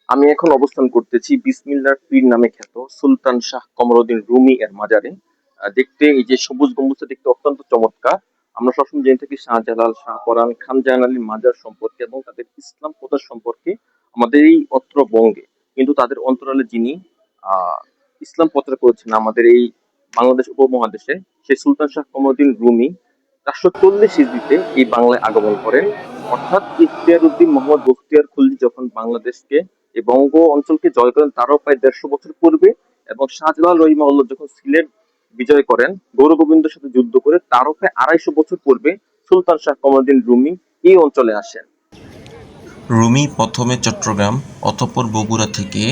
আমি এখন অবস্থান করতেছি বিসমিল্লাহর পীর নামে খ্যাত সুলতান শাহ কমরউদ্দিন রুমি এর মাজারে। দেখতে এই যে সবুজ গম্বুজটা দেখতে অত্যন্ত চমৎকার। আমরা সবসময় জেনে থাকি শাহজালাল, শাহপরান, খান জাহান আলীর মাজার সম্পর্কে এবং তাদের ইসলাম প্রচার সম্পর্কে আমাদের এই অত্র বঙ্গে। কিন্তু তাদের অন্তরালে যিনি আহ ইসলাম প্রচার করেছেন আমাদের এই বাংলাদেশ উপমহাদেশে, সেই সুলতান শাহ কমরউদ্দিন রুমি ৪৪০ হিজরিতে এই বাংলায় আগমন করেন। অর্থাৎ ইখতিয়ার উদ্দিন মোহাম্মদ বখতিয়ার খলজি যখন বাংলাদেশকে এই বঙ্গ অঞ্চলকে জয় করেন তারও প্রায় ১৫০ বছর পূর্বে, এবং শাহজালাল রহিমাহুল্লাহ যখন সিলেট বিজয় করেন গৌরগোবিন্দের সাথে যুদ্ধ করে তারও প্রায় ২৫০ বছর পূর্বে সুলতান শাহ কমরউদ্দিন রুমি এই অঞ্চলে আসেন। রুমি প্রথমে চট্টগ্রাম, অতঃপর বগুড়া থেকে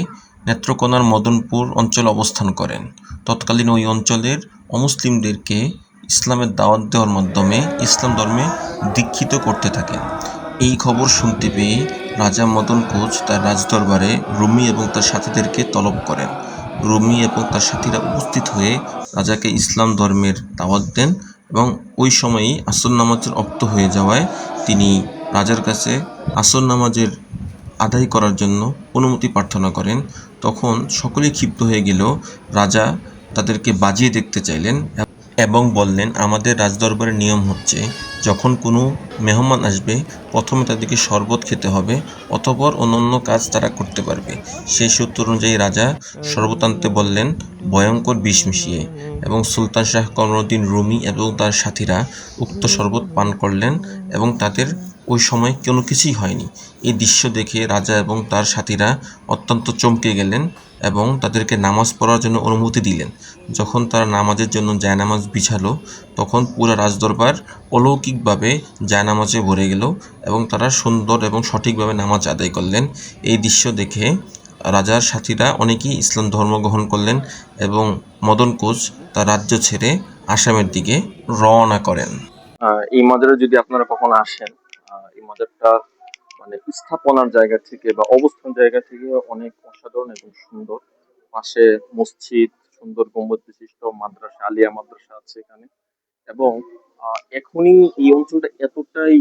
নেত্রকোনার মদনপুর অঞ্চলে অবস্থান করেন। তৎকালীন ওই অঞ্চলের অমুসলিমদেরকে ইসলামের দাওয়াত দেওয়ার মাধ্যমে ইসলাম ধর্মে দীক্ষিত করতে থাকেন। এই খবর শুনতে পেয়ে রাজা মদন কোচ তার রাজদরবারে রুমি এবং তার সাথীদেরকে তলব করেন। রুমি এবং তার সাথীরা উপস্থিত হয়ে রাজাকে ইসলাম ধর্মের দাওয়াত দেন এবং ওই সময়ই আসর নামাজের অক্ত হয়ে যাওয়ায় তিনি রাজার কাছে আসর নামাজের আদায় করার জন্য অনুমতি প্রার্থনা করেন। তখন সকলেই ক্ষিপ্ত হয়ে গেলেও রাজা তাদেরকে বাজিয়ে দেখতে চাইলেন এবং বললেন, আমাদের রাজদরবারের নিয়ম হচ্ছে যখন কোনো মেহমান আসবে প্রথমে তাদেরকে শরবত খেতে হবে, অতঃপর অন্যান্য কাজ তারা করতে পারবে। সেই সূত্র অনুযায়ী রাজা শরবত আনতে বললেন ভয়ঙ্কর বিষ মিশিয়ে, এবং সুলতান শাহ কমরউদ্দিন রুমি এবং তার সাথীরা উক্ত শরবত পান করলেন এবং তাদের ওই সময় কোনো কিছুই হয়নি। এই দৃশ্য দেখে রাজা এবং তার সাথীরা অত্যন্ত চমকে গেলেন এবং তাদেরকে নামাজ পড়ার জন্য অনুমতি দিলেন। যখন তারা নামাজের জন্য জায়নামাজ বিছালো তখন পুরো রাজদরবার অলৌকিকভাবে জায়নামাজে ভরে গেল এবং তারা সুন্দর এবং সঠিকভাবে নামাজ আদায় করলেন। এই দৃশ্য দেখে রাজার সাথীরা অনেকেই ইসলাম ধর্ম গ্রহণ করলেন এবং মদন কোচ তার রাজ্য ছেড়ে আসামের দিকে রওনা করেন। এই মাজারে যদি আপনারা কখনো আসেন, এই মাজারটা মানে স্থাপনার জায়গা থেকে বা অবস্থান জায়গা থেকে অনেক অসাধারণ এবং সুন্দর। পাশে মসজিদ, সুন্দর গম্বুজ বিশিষ্ট মাদ্রাসা, আলিয়া মাদ্রাসা আছে এখানে। এবং এখনই এই অঞ্চলটা এতটাই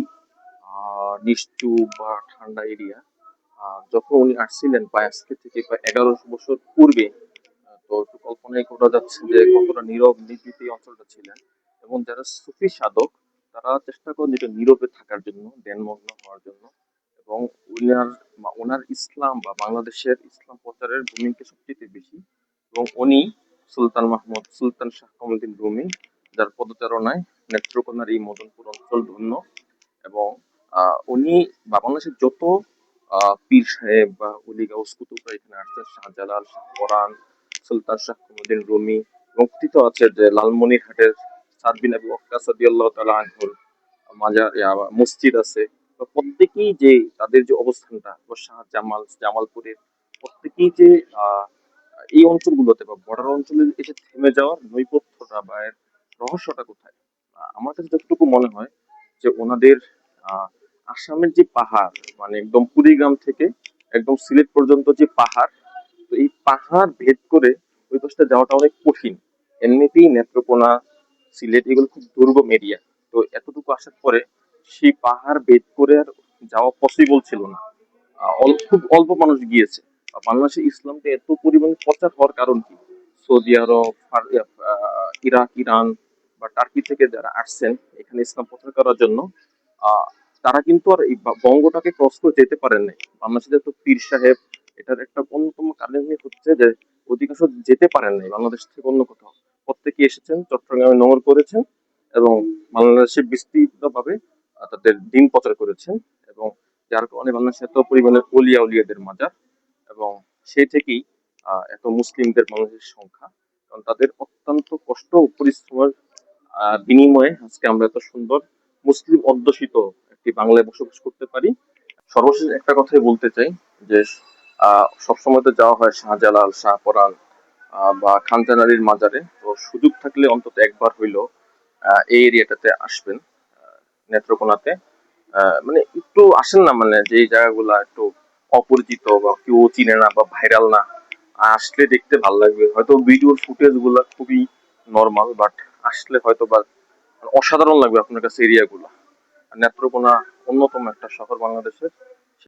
নিশ্চুপ বা ঠান্ডা এরিয়া। যখন উনি আসছিলেন প্রায় আজকে থেকে প্রায় ১১০০ বছর পূর্বে, তো একটু কল্পনাই করা যাচ্ছে যে কতটা নীরব নিভৃত এই অঞ্চলটা ছিলেন। এবং যারা সুফি সাধক তারা চেষ্টা করেন যেটা নীরবে থাকার জন্য, ধ্যানমগ্ন হওয়ার জন্য। এবং উনার ওনার ইসলাম বা বাংলাদেশের ইসলাম প্রচারের ভূমিকা সবচেয়ে বেশি। এবং উনি সুলতান শাহ কমরউদ্দিন রুমি, যার পদচারণায় নেত্রকোনার এই মদনপুর অঞ্চল ধন্য। এবং উনি বাংলাদেশের যত পীর সাহেব বা অলি গাউস কুতুবরা এখানে আসছেন, শাহজালাল, শাহপরান, সুলতান শাহ কমরউদ্দিন রুমি, এবং কথিত আছে যে লালমনিরহাটের সাদ বিন আবি ওয়াক্কাস রাদিয়াল্লাহু তাআলা আনহুর মাজার মসজিদ আছে। তো প্রত্যেকেই যে তাদের যে অবস্থানটা বা জামালপুরের প্রত্যেকেই যে আহ এই অঞ্চলগুলোতে বা বর্ডার অঞ্চলে এসে থেমে যাওয়ার নৈপথ্যটা বা এর রহস্যটা কোথায়? আমার কাছে যতটুকু মনে হয় যে ওনাদের আহ আসামের যে পাহাড়, মানে একদম কুড়িগ্রাম থেকে একদম সিলেট পর্যন্ত যে পাহাড়, তো এই পাহাড় ভেদ করে ওই পাশটা যাওয়াটা অনেক কঠিন। এমনিতেই নেত্রকোনা, সিলেট এগুলো খুব দুর্গম এরিয়া। তো এতটুকু আসার পরে সেই পাহাড় ভেদ করে আর যাওয়া পসিবল ছিল না। খুব অল্প মানুষ গিয়েছে। বাংলাদেশে ইসলামটা এত পরিমাণে প্রচার হওয়ার কারণ কি? সৌদি আরব, ইরাক, ইরান বা টার্কি থেকে যারা আসছেন এখানে ইসলাম প্রচার করার জন্য, আহ তারা কিন্তু আর এই বঙ্গটাকে ক্রস করে যেতে পারেন নাই। বাংলাদেশে তো পীর সাহেব, এটার একটা অন্যতম কারণই হচ্ছে যে অধিকাংশ যেতে পারেন নাই বাংলাদেশ থেকে অন্য কোথাও। প্রত্যেকে এসেছেন চট্টগ্রামে নোঙর করেছেন এবং বাংলাদেশে বিস্তৃতভাবে তাদের দিন প্রচার করেছেন। এবং যার কারণে বাংলাদেশে এত পরিমাণে অলিয়া উলিয়াদের মাজার। এবং সেই থেকেই এত মুসলিমদের বাংলাদেশের সংখ্যা, কারণ তাদের অত্যন্ত কষ্ট ও পরিশ্রমের বিনিময়ে আজকে আমরা এত সুন্দর মুসলিম অধ্যুষিত একটি বাংলায় বসবাস করতে পারি। সর্বশেষ একটা কথাই বলতে চাই যে সবসময় তো যাওয়া হয় শাহজালাল, শাহপরান বা খানজাহান আলীর মাজারে। তো সুযোগ থাকলে অন্তত একবার হইলেও এই এরিয়াটাতে আসবেন, নেত্রকোনাতে। মানে একটু আসেন না, মানে যে জায়গাগুলা একটু অপরিচিত বা কেউ চিনে না বা ভাইরাল না, আসলে দেখতে ভালো লাগবে। হয়তো ভিডিওর ফুটেজ গুলা খুবই নর্মাল, বাট আসলে হয়তো বা অসাধারণ লাগবে আপনার কাছে এরিয়া গুলা। নেত্রকোনা অন্যতম একটা শহর বাংলাদেশের।